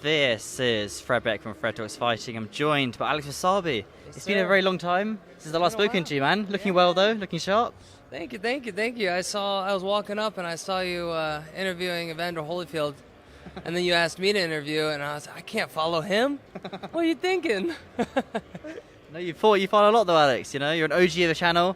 This is Fred Beck from Fred Talks Fighting. I'm joined by Alex Wassabi. It's been a very long time since I last spoken to you, man. Looking well, though. Looking sharp. Thank you. I was walking up and I saw you interviewing Evander Holyfield, and then you asked me to interview, and I was like, I can't follow him. What are you thinking? No, you follow a lot, though, Alex. You know, you're an OG of the channel.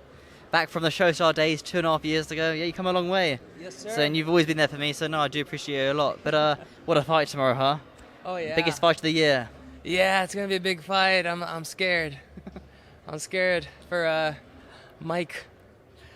Back from the Showstar days 2.5 years ago. Yeah, you come a long way. Yes, sir. So, and you've always been there for me, so no, I do appreciate you a lot. But what a fight tomorrow, huh? Oh, yeah. Biggest fight of the year. Yeah, it's going to be a big fight. I'm scared. I'm scared for Mike.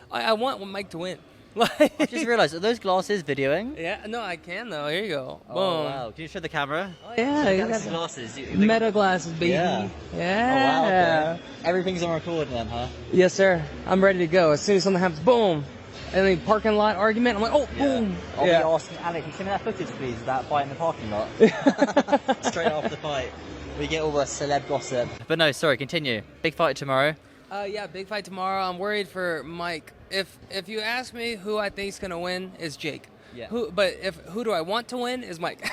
I want Mike to win. I just realised, are those glasses videoing? Yeah, no, I can, though. Here you go. Oh, Boom. wow. Can you show the camera? Oh, yeah. You got glasses. meta glasses, baby. Yeah. Yeah. Oh, wow. Okay. Everything's on record then, huh? Yes, sir. I'm ready to go. As soon as something happens, boom. And then parking lot argument, I'm like, oh, boom. I'll be asking Alex, can you send me that footage, please, of that fight in the parking lot? Straight after the fight. We get all the celeb gossip. But no, sorry, continue. Big fight tomorrow. Yeah, big fight tomorrow. I'm worried for Mike. If you ask me who I think's gonna win, is Jake. Yeah. Who do I want to win is Mike.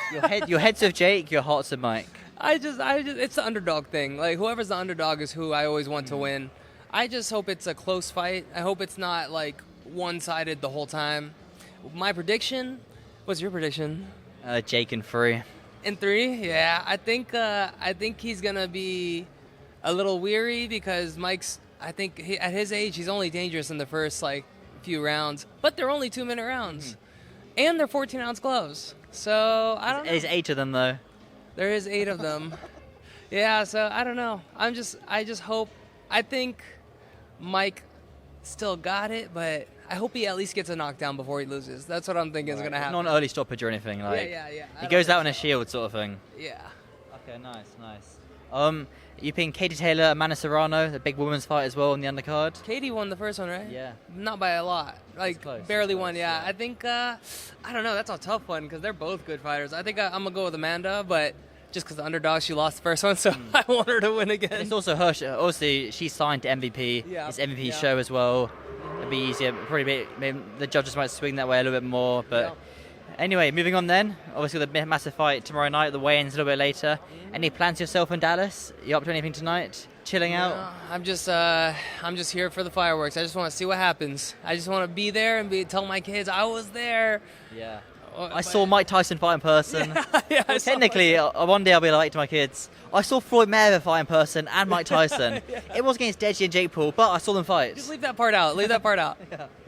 Your head's with Jake, your heart's with Mike. I just it's the underdog thing. Like whoever's the underdog is who I always want to win. I just hope it's a close fight. I hope it's not like one-sided the whole time. My prediction. What's your prediction? Jake in 3. In 3, yeah. I think he's gonna be a little weary because Mike's. I think at his age, he's only dangerous in the first few rounds. But they're only 2-minute rounds, and they're 14-ounce gloves. So I don't know. There's 8 of them though. There is 8 of them. Yeah. So I don't know. I just hope. I think Mike still got it, but I hope he at least gets a knockdown before he loses. That's what I'm thinking is gonna happen. Not an early stoppage or anything. Yeah. He goes out on a shield sort of thing. Yeah. Okay, nice. You picking Katie Taylor, Amanda Serrano, the big women's fight as well on the undercard? Katie won the first one, right? Yeah. Not by a lot. Close, barely won, yeah. I think, I don't know, that's a tough one because they're both good fighters. I think I'm going to go with Amanda, but just because the underdog, she lost the first one, so I want her to win again. It's also her, obviously, she's signed to MVP. Yeah. It's MVP show as well. It'd be easier. Probably maybe the judges might swing that way a little bit more, but... Yeah. Anyway, moving on then. Obviously, the massive fight tomorrow night. The weigh-in's a little bit later. Any plans yourself in Dallas? You up to anything tonight? Chilling out? I'm just here for the fireworks. I just want to see what happens. I just want to be there and tell my kids I was there. Yeah. I saw Mike Tyson fight in person. Yeah, technically, one day I'll be like to my kids, I saw Floyd Mayweather fight in person and Mike Tyson. Yeah. It was against Deji and Jake Paul, but I saw them fight. Just leave that part out.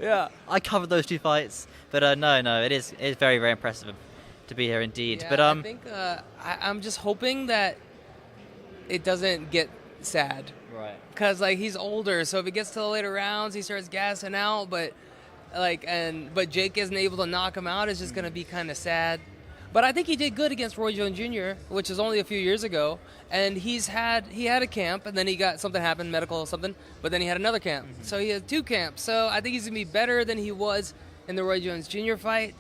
Yeah. I covered those 2 fights. But no, it is very, very impressive to be here indeed. Yeah, but I think I'm just hoping that it doesn't get sad. Right. Because he's older, so if it gets to the later rounds, he starts gassing out. But Jake isn't able to knock him out. It's just gonna be kind of sad. But I think he did good against Roy Jones Jr., which is only a few years ago. And he had a camp, and then he got something happened, medical something. But then he had another camp, so he had 2 camps. So I think he's gonna be better than he was in the Roy Jones Jr. fight.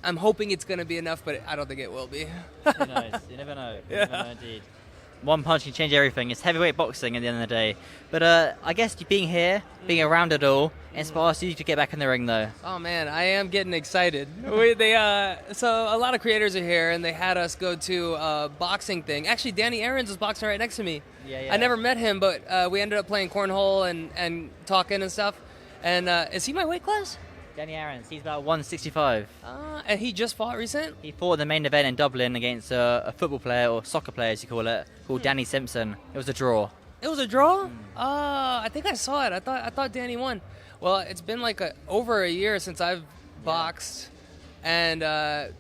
I'm hoping it's going to be enough, but I don't think it will be. Who knows? You never know. You never know indeed. One punch can change everything. It's heavyweight boxing at the end of the day. But I guess being here, being around it all, inspires you to get back in the ring, though. Oh, man, I am getting excited. So a lot of creators are here, and they had us go to a boxing thing. Actually, Danny Aarons was boxing right next to me. Yeah. I never met him, but we ended up playing cornhole and talking and stuff. And is he my weight class? Danny Aarons, he's about 165. And he just fought recent? He fought in the main event in Dublin against a football player, or soccer player as you call it, called Danny Simpson. It was a draw. It was a draw? I think I saw it. I thought Danny won. Well, it's been over a year since I've boxed, and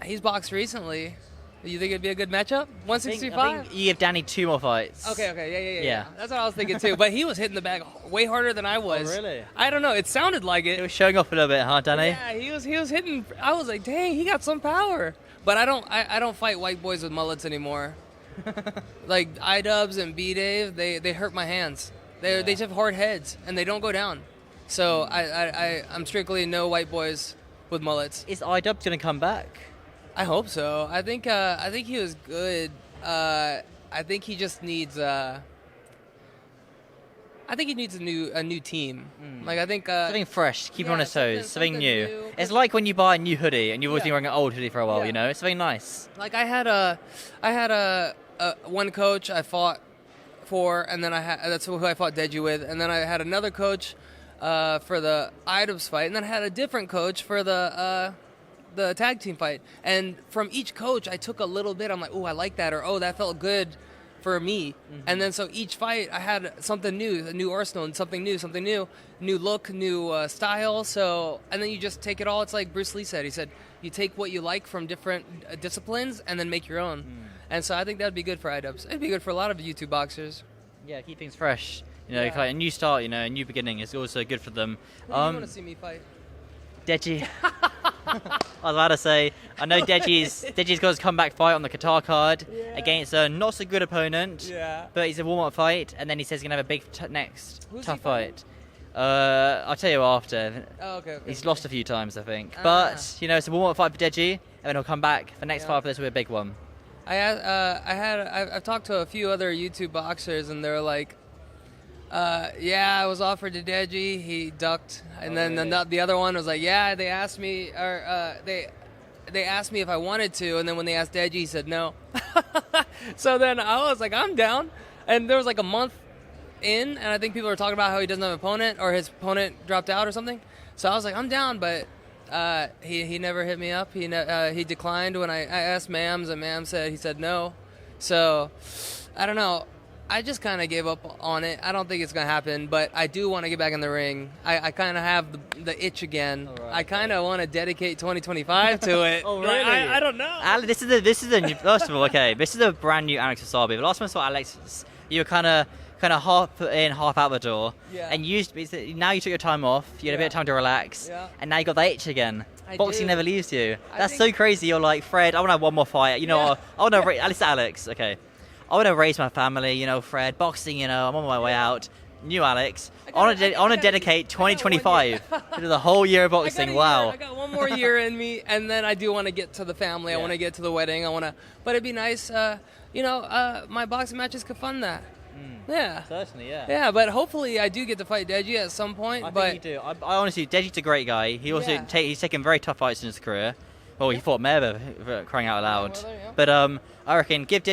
he's boxed recently. You think it'd be a good matchup? 165? I think you give Danny 2 more fights. Okay, yeah. That's what I was thinking too. But he was hitting the bag way harder than I was. Oh, really? I don't know. It sounded like it. He was showing off a little bit, huh, Danny? Yeah, he was hitting. I was like, dang, he got some power. But I don't fight white boys with mullets anymore. Like iDubbbz and B-Dave, they hurt my hands. They just have hard heads and they don't go down. So I'm strictly no white boys with mullets. Is iDubbbz going to come back? I hope so. I think he was good. I think he just needs. I I think he needs a new team. Like I think something fresh, keep him on his toes, something new. new. It's like when you buy a new hoodie and you've always been Yeah. wearing an old hoodie for a while. Yeah. You know, it's something nice. Like I had a one coach I fought for, and then that's who I fought Deji with, and then I had another coach for the items fight, and then I had a different coach for the tag team fight. And from each coach, I took a little bit. I'm like, oh, I like that, or oh, that felt good for me. And then so each fight, I had something new, a new arsenal, and something new look, new style. So, and then you just take it all. It's like Bruce Lee said. He said, you take what you like from different disciplines and then make your own. And so I think that'd be good for IDubs. It'd be good for a lot of YouTube boxers. Yeah, keep things fresh. You know, Yeah. like a new start. You know, a new beginning is also good for them. Who do you want to see me fight? Deji. I was about to say, I know Deji's got his comeback fight on the Qatar card against a not so good opponent. Yeah. But he's a warm-up fight, and then he says he's gonna have a big next Who's tough he fighting? fight. I'll tell you after. Oh, okay. He's lost a few times, I think. But you know, it's a warm-up fight for Deji, and then he'll come back. The next Yeah. fight for this will be a big one. I've talked to a few other YouTube boxers, and they're like, yeah, I was offered to Deji, he ducked, and then really? the other one was like, yeah, they asked me, or they asked me if I wanted to, and then when they asked Deji, he said no. So then I was like, I'm down, and there was like a month in, and I think people were talking about how he doesn't have an opponent, or his opponent dropped out or something. So I was like, I'm down, but he never hit me up. He declined when I asked Mams, and Mams said he said no. So I don't know. I just kind of gave up on it. I don't think it's going to happen, but I do want to get back in the ring. I kind of have the itch again. Right, I kind of want to dedicate 2025 to it. Oh, really? I don't know. This is a new, first of all, okay, this is a brand new Alex Wassabi. The last time I saw Alex, you were kind of half in, half out the door. Yeah. And now you took your time off. You had a bit of time to relax. Yeah. And now you got that itch again. I Boxing do. never leaves you. I That's think- so crazy. You're like, Fred, I want to have one more fight. You know, Yeah. I want to at least Alex. Okay. I want to raise my family. You know, Fred, boxing. You know, I'm on my way out. New Alex. I want to dedicate 2025 to the whole year of boxing. Wow. I got one more year in me, and then I do want to get to the family. I Yeah. want to get to the wedding. But it'd be nice, my boxing matches could fund that. Yeah. Certainly, yeah. Yeah, but hopefully I do get to fight Deji at some point. I but think you do. I honestly, Deji's a great guy. He also Yeah. he's taken very tough fights in his career. Well, he fought Mayweather, for crying out loud. Mayweather, yeah. But I reckon leave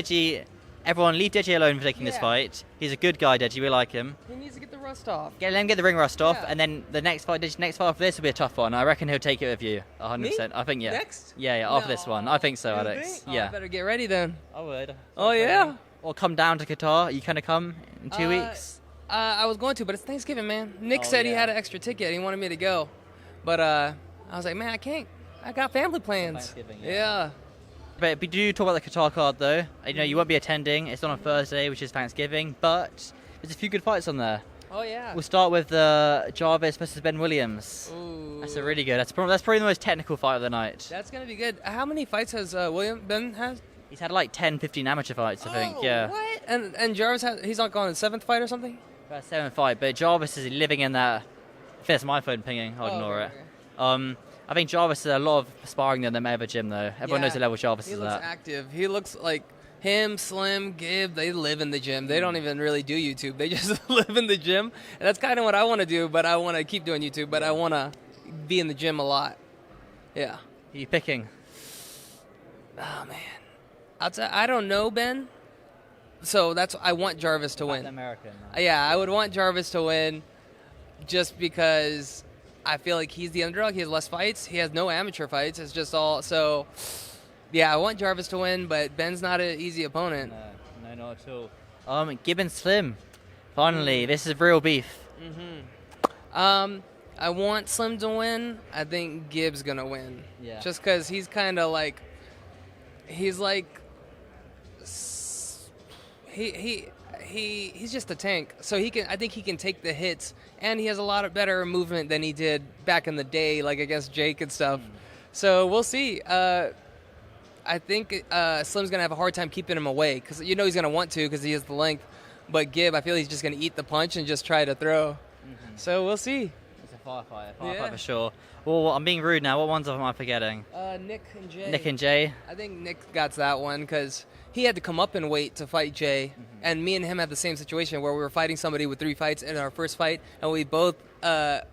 Deji alone for taking this Yeah. fight. He's a good guy, Deji. We like him. he needs to get the rust off. Let him get the ring rust off, Yeah. and then the next fight after this will be a tough one. I reckon he'll take it with you, 100%. I think, yeah. Next? Yeah, after this one. I think so, You Alex. think? Oh, Yeah. I better get ready then. I would. Oh, yeah? Or come down to Qatar. You kind of come in 2 weeks. I was going to, but it's Thanksgiving, man. Nick Oh, said he yeah. had an extra ticket. He wanted me to go. But I was like, man, I can't. I got family plans. Thanksgiving, yeah. yeah. But we do talk about the Qatar card, though. You know, you won't be attending. It's on a Thursday, which is Thanksgiving, but there's a few good fights on there. Oh, yeah. We'll start with Jarvis versus Ben Williams. Ooh. That's a really good. That's probably the most technical fight of the night. That's going to be good. How many fights has Ben has? He's had like 10, 15 amateur fights, I think. Oh, Yeah. What? And Jarvis, he's not going his 7th fight or something? About 7 fight, but Jarvis is living in that. I think that's my phone pinging. I'll ignore okay, it. okay. I think Jarvis has a lot of sparring than the Mayweather gym, though. Everyone knows the level Jarvis He is looks at. active. He looks like him, Slim, Gibb. They live in the gym. They don't even really do YouTube. They just live in the gym. And that's kind of what I want to do, but I want to keep doing YouTube, but I want to be in the gym a lot. Yeah. Who are you picking? Oh, man. I don't know, Ben. So I want Jarvis to win. American. Yeah, I would want Jarvis to win just because I feel like he's the underdog. He has less fights. He has no amateur fights. It's just all so. Yeah, I want Jarvis to win, but Ben's not an easy opponent. No, not at all. Gibbon Slim. Finally, this is real beef. I want Slim to win. I think Gibb's gonna win. Yeah. Just because he's kind of like, he's just a tank. So I think he can take the hits, and he has a lot of better movement than he did back in the day, like against Jake and stuff. So we'll see. I think Slim's gonna have a hard time keeping him away because he's gonna want to because he has the length. But Gibb, I feel he's just gonna eat the punch and just try to throw. So we'll see. It's a firefight Yeah. for sure. Well, I'm being rude now. What ones am I forgetting? Nick and Jay. Nick and Jay. I think Nick got that one because he had to come up in weight to fight Jay, and me and him had the same situation where we were fighting somebody with 3 fights in our first fight, and we both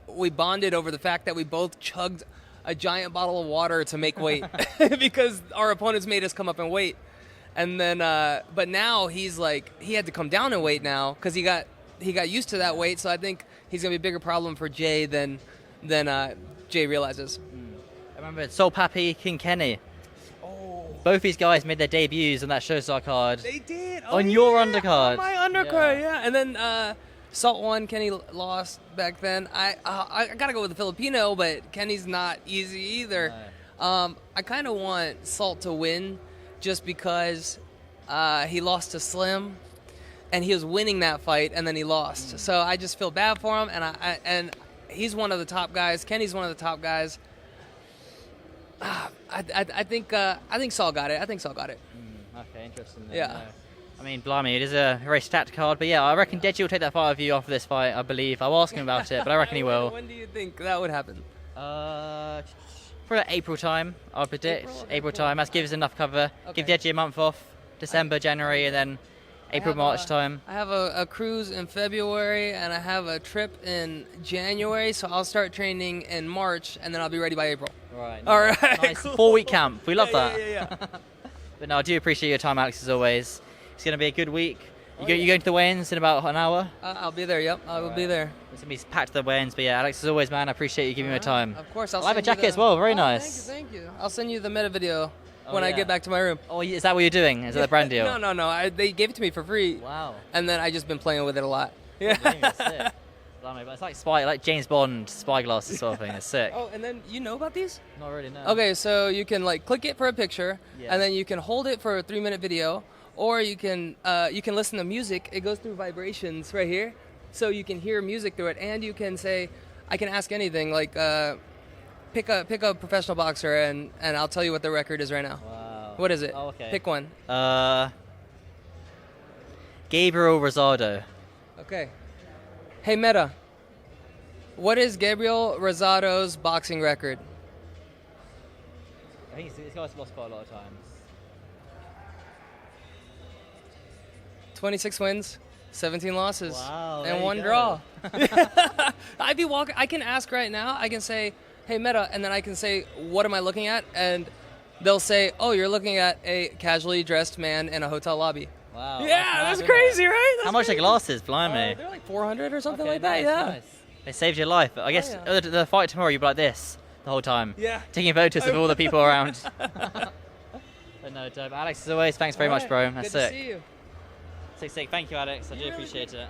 we bonded over the fact that we both chugged a giant bottle of water to make weight because our opponents made us come up in weight. And then, but now he's like, he had to come down in weight now because he got used to that weight. So I think he's gonna be a bigger problem for Jay than Jay realizes. I remember Soul Pappy, King Kenny. Both these guys made their debuts on that Showstar card. They did. On your undercard. On my undercard, yeah. And then Salt 1, Kenny lost back then. I gotta go with the Filipino, but Kenny's not easy either. No. I kind of want Salt to win just because he lost to Slim, and he was winning that fight, and then he lost. So I just feel bad for him, and he's one of the top guys. Kenny's one of the top guys. I think Saul got it. Okay, interesting. Yeah. No. I mean, blimey, it is a very stacked card, but yeah, I reckon Deji will take that fight of you after this fight, I believe. I'll ask him about it, but I reckon he will. When do you think that would happen? For April time, I'll predict. April time. That gives enough cover. Okay. Give Deji a month off. December, January, and then April, March time. I have a cruise in February, and I have a trip in January, so I'll start training in March, and then I'll be ready by April. Right. All right. Nice Cool. 4-week camp. We love that. Yeah. But no, I do appreciate your time, Alex, as always. It's going to be a good week. You going to the weigh-ins in about an hour? I'll be there, yep. I will be there. It's going to be packed to the weigh-ins, but yeah, Alex, as always, man, I appreciate you giving me your time. Of course. I like the jacket as well. Very nice. Thank you. I'll send you the meta video when I get back to my room. Oh, is that what you're doing? Is that the brand deal? No. They gave it to me for free. Wow. And then I just been playing with it a lot. Yeah. Sick. But it's like James Bond spy glasses sort of thing. It's sick. Oh, and then you know about these? Not really, no. Okay, so you can like click it for a picture, and then you can hold it for a 3-minute video, or you can listen to music. It goes through vibrations right here, so you can hear music through it, and you can say, I can ask anything like pick a professional boxer, and I'll tell you what the record is right now. Wow. What is it? Oh, okay. Pick one. Gabriel Rosado. Okay. Hey Meta, what is Gabriel Rosado's boxing record? I think this guy's lost quite a lot of times. 26 wins, 17 losses, Wow, and 1 go. draw. I can ask right now. I can say, "Hey Meta," and then I can say, "What am I looking at?" And they'll say, "Oh, you're looking at a casually dressed man in a hotel lobby." Wow. Yeah, that's crazy, right? How much are glasses? Blimey. They're like 400 or something like nice, that. Yeah. Nice. They saved your life. I guess yeah. the fight tomorrow, you'll be like this the whole time. Yeah. Taking photos of all the people around. But no, dope. Alex, as always, thanks very much, bro. That's Good sick. to see you. Sick. Thank you, Alex. I do appreciate it.